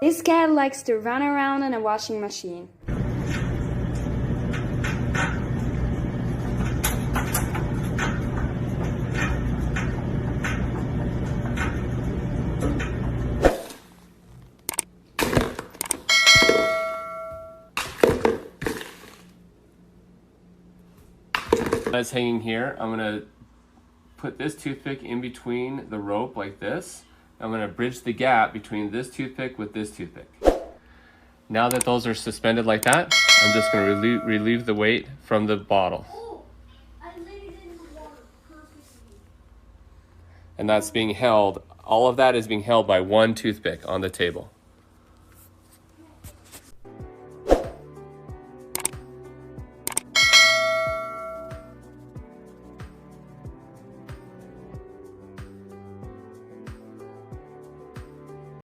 This cat likes to run around in a washing machine. That's hanging here. I'm gonna put this toothpick in between the rope like this. I'm going to bridge the gap between this toothpick with this toothpick. Now that those are suspended like that, I'm just going to relieve the weight from the bottle. And that's being held, all of that is being held by one toothpick on the table.